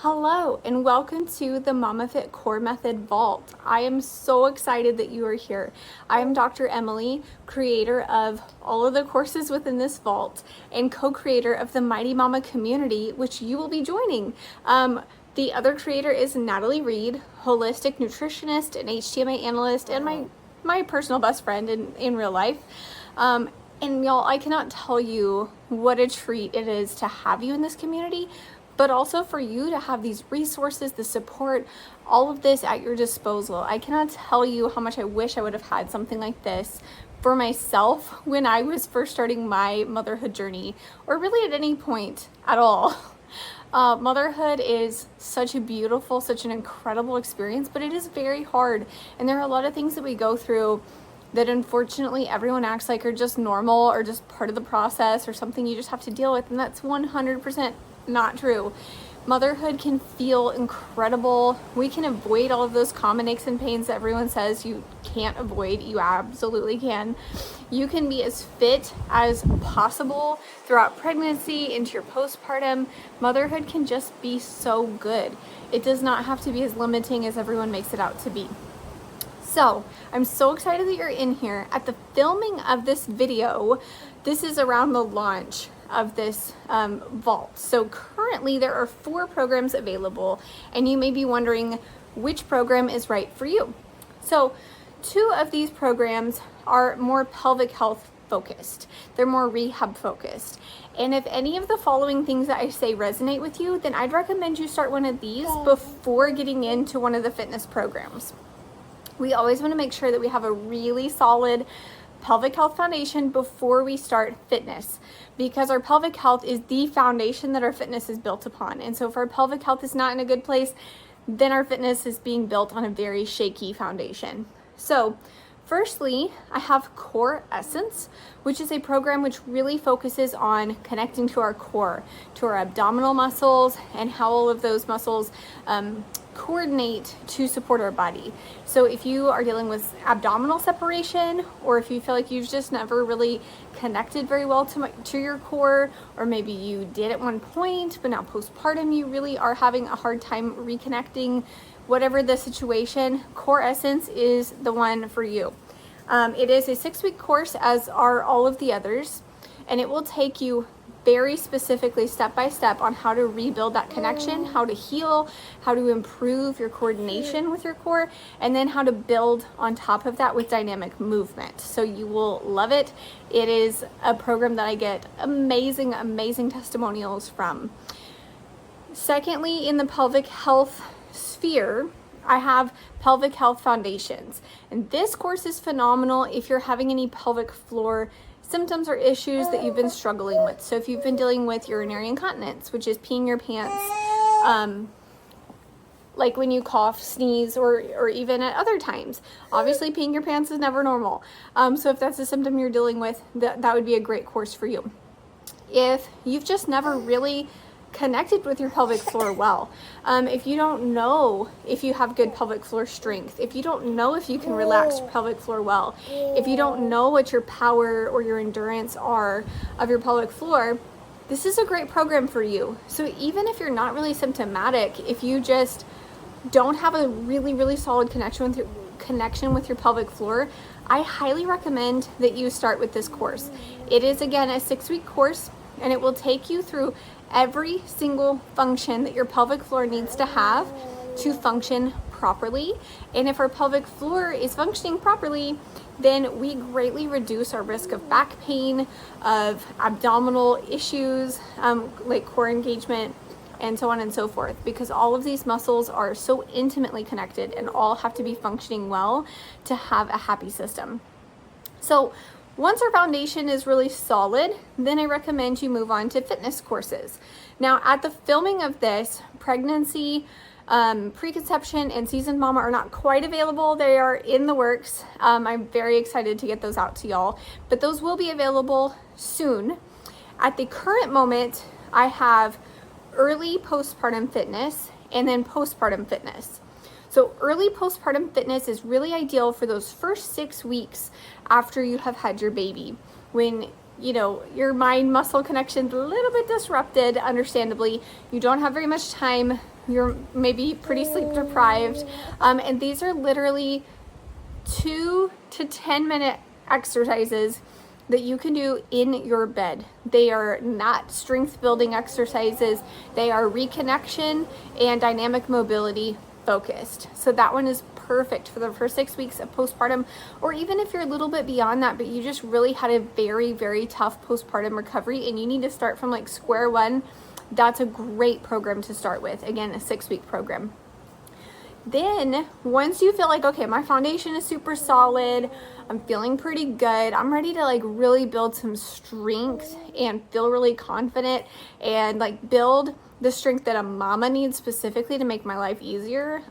Hello and welcome to the MamaFit Core Method Vault. I am so excited that you are here. I am Dr. Emily, creator of all of the courses within this vault and co-creator of the Mighty Mama community, which you will be joining. The other creator is Natalie Reed, holistic nutritionist and HTMA analyst and my personal best friend in real life. And y'all, I cannot tell you what a treat it is to have you in this community, but also for you to have these resources, the support, all of this at your disposal. I cannot tell you how much I wish I would have had something like this for myself when I was first starting my motherhood journey, or really at any point at all. Motherhood is such a beautiful, such an incredible experience, but it is very hard. And there are a lot of things that we go through that unfortunately everyone acts like are just normal or just part of the process or something you just have to deal with. And that's 100% not true. Motherhood can feel incredible. We can avoid all of those common aches and pains that everyone says you can't avoid. You absolutely can. You can be as fit as possible throughout pregnancy, into your postpartum. Motherhood can just be so good. It does not have to be as limiting as everyone makes it out to be. So I'm so excited that you're in here. At the filming of this video, this is around the launch of this vault. So currently there are 4 programs available, and you may be wondering which program is right for you. So 2 of these programs are more pelvic health focused. They're more rehab focused. And if any of the following things that I say resonate with you, then I'd recommend you start one of these before getting into one of the fitness programs. We always want to make sure that we have a really solid pelvic health foundation before we start fitness, because our pelvic health is the foundation that our fitness is built upon. And so if our pelvic health is not in a good place, then our fitness is being built on a very shaky foundation. So firstly, I have Core Essence, which is a program which really focuses on connecting to our core, to our abdominal muscles, and how all of those muscles coordinate to support our body. So if you are dealing with abdominal separation, or if you feel like you've just never really connected very well to your core, or maybe you did at one point, but now postpartum you really are having a hard time reconnecting, whatever the situation, Core Essence is the one for you. It is a 6-week course, as are all of the others, and it will take you very specifically step by step on how to rebuild that connection, how to heal, how to improve your coordination with your core, and then how to build on top of that with dynamic movement. So you will love it. It is a program that I get amazing testimonials from. Secondly, in the pelvic health sphere, I have Pelvic Health Foundations. And this course is phenomenal if you're having any pelvic floor symptoms or issues that you've been struggling with. So if you've been dealing with urinary incontinence, which is peeing your pants, like when you cough, sneeze, or even at other times. Obviously, peeing your pants is never normal. So if that's a symptom you're dealing with, that would be a great course for you. If you've just never really connected with your pelvic floor well, if you don't know if you have good pelvic floor strength, if you don't know if you can relax your pelvic floor well, if you don't know what your power or your endurance are of your pelvic floor, this is a great program for you. So even if you're not really symptomatic, if you just don't have a really solid connection with your pelvic floor, I highly recommend that you start with this course. It is, again, a 6-week course, and it will take you through every single function that your pelvic floor needs to have to function properly. And if our pelvic floor is functioning properly, then we greatly reduce our risk of back pain, of abdominal issues, like core engagement, and so on and so forth, because all of these muscles are so intimately connected and all have to be functioning well to have a happy system. So once our foundation is really solid, then I recommend you move on to fitness courses. Now, at the filming of this, pregnancy, preconception, and seasoned mama are not quite available. They are in the works. I'm very excited to get those out to y'all, but those will be available soon. At the current moment, I have early postpartum fitness and then postpartum fitness. So early postpartum fitness is really ideal for those first 6 weeks after you have had your baby, when your mind muscle connection's a little bit disrupted, understandably. You don't have very much time. You're maybe pretty sleep deprived. And these are literally 2 to 10 minute exercises that you can do in your bed. They are not strength building exercises. They are reconnection and dynamic mobility focused. So that one is perfect for the first 6 weeks of postpartum, or even if you're a little bit beyond that, but you just really had a very, very tough postpartum recovery and you need to start from like square one. That's a great program to start with. Again, a 6-week program. Then once you feel like, okay, my foundation is super solid, I'm feeling pretty good, I'm ready to like really build some strength and feel really confident and like build the strength that a mama needs specifically to make my life easier,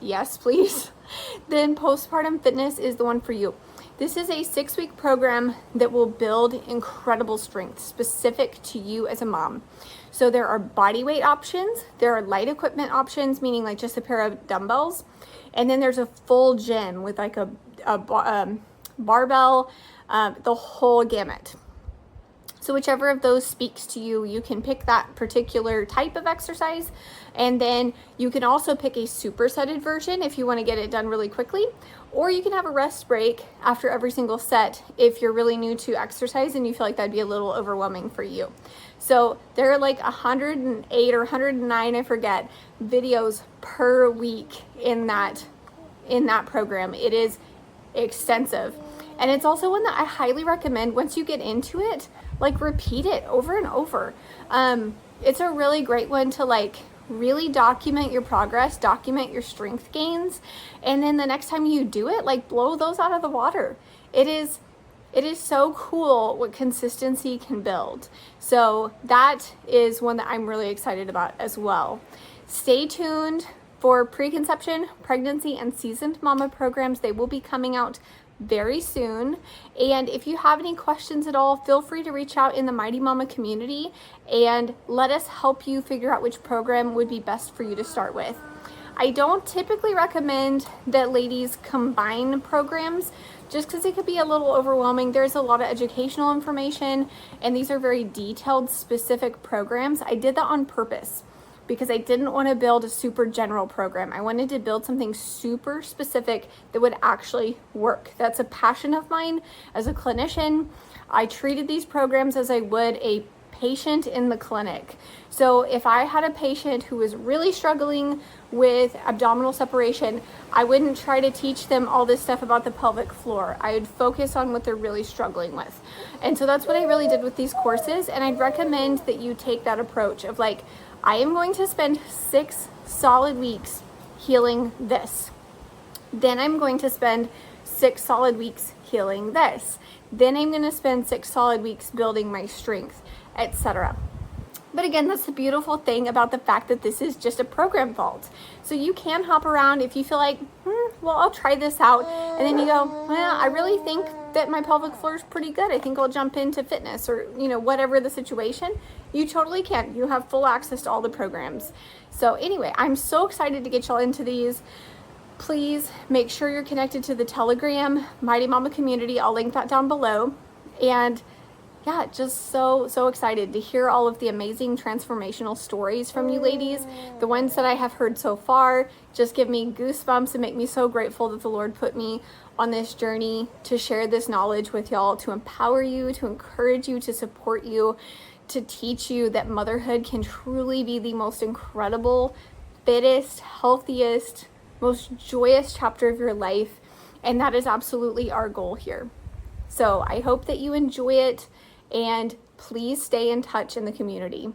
yes, please, then postpartum fitness is the one for you. This is a 6-week program that will build incredible strength specific to you as a mom. So there are body weight options, there are light equipment options, meaning like just a pair of dumbbells, and then there's a full gym with like a barbell, the whole gamut. So whichever of those speaks to you, you can pick that particular type of exercise. And then you can also pick a supersetted version if you want to get it done really quickly. Or you can have a rest break after every single set if you're really new to exercise and you feel like that'd be a little overwhelming for you. So there are like 108 or 109, I forget, videos per week in that program. It is extensive. And it's also one that I highly recommend once you get into it, like repeat it over and over. It's a really great one to like really document your progress, document your strength gains, and then the next time you do it, like blow those out of the water. It is so cool what consistency can build. So that is one that I'm really excited about as well. Stay tuned for preconception, pregnancy, and seasoned mama programs. They will be coming out very soon. And if you have any questions at all, feel free to reach out in the Mighty Mama community and let us help you figure out which program would be best for you to start with. I don't typically recommend that ladies combine programs just because it could be a little overwhelming. There's a lot of educational information and these are very detailed, specific programs. I did that on purpose because I didn't want to build a super general program. I wanted to build something super specific that would actually work. That's a passion of mine as a clinician. I treated these programs as I would a patient in the clinic. So if I had a patient who was really struggling with abdominal separation, I wouldn't try to teach them all this stuff about the pelvic floor. I would focus on what they're really struggling with. And so that's what I really did with these courses. And I'd recommend that you take that approach of like, I am going to spend 6 solid weeks healing this. Then I'm going to spend 6 solid weeks healing this. Then I'm going to spend 6 solid weeks building my strength, etc. But again, that's the beautiful thing about the fact that this is just a program vault. So you can hop around if you feel like, well, I'll try this out. And then you go, well, I really think that my pelvic floor is pretty good. I think I'll jump into fitness or, whatever the situation. You totally can. You have full access to all the programs. So anyway, I'm so excited to get y'all into these. Please make sure you're connected to the Telegram Mighty Mama community. I'll link that down below. And yeah, just so excited to hear all of the amazing transformational stories from you ladies. The ones that I have heard so far just give me goosebumps and make me so grateful that the Lord put me on this journey to share this knowledge with y'all, to empower you, to encourage you, to support you, to teach you that motherhood can truly be the most incredible, fittest, healthiest, most joyous chapter of your life. And that is absolutely our goal here. So I hope that you enjoy it. And please stay in touch in the community.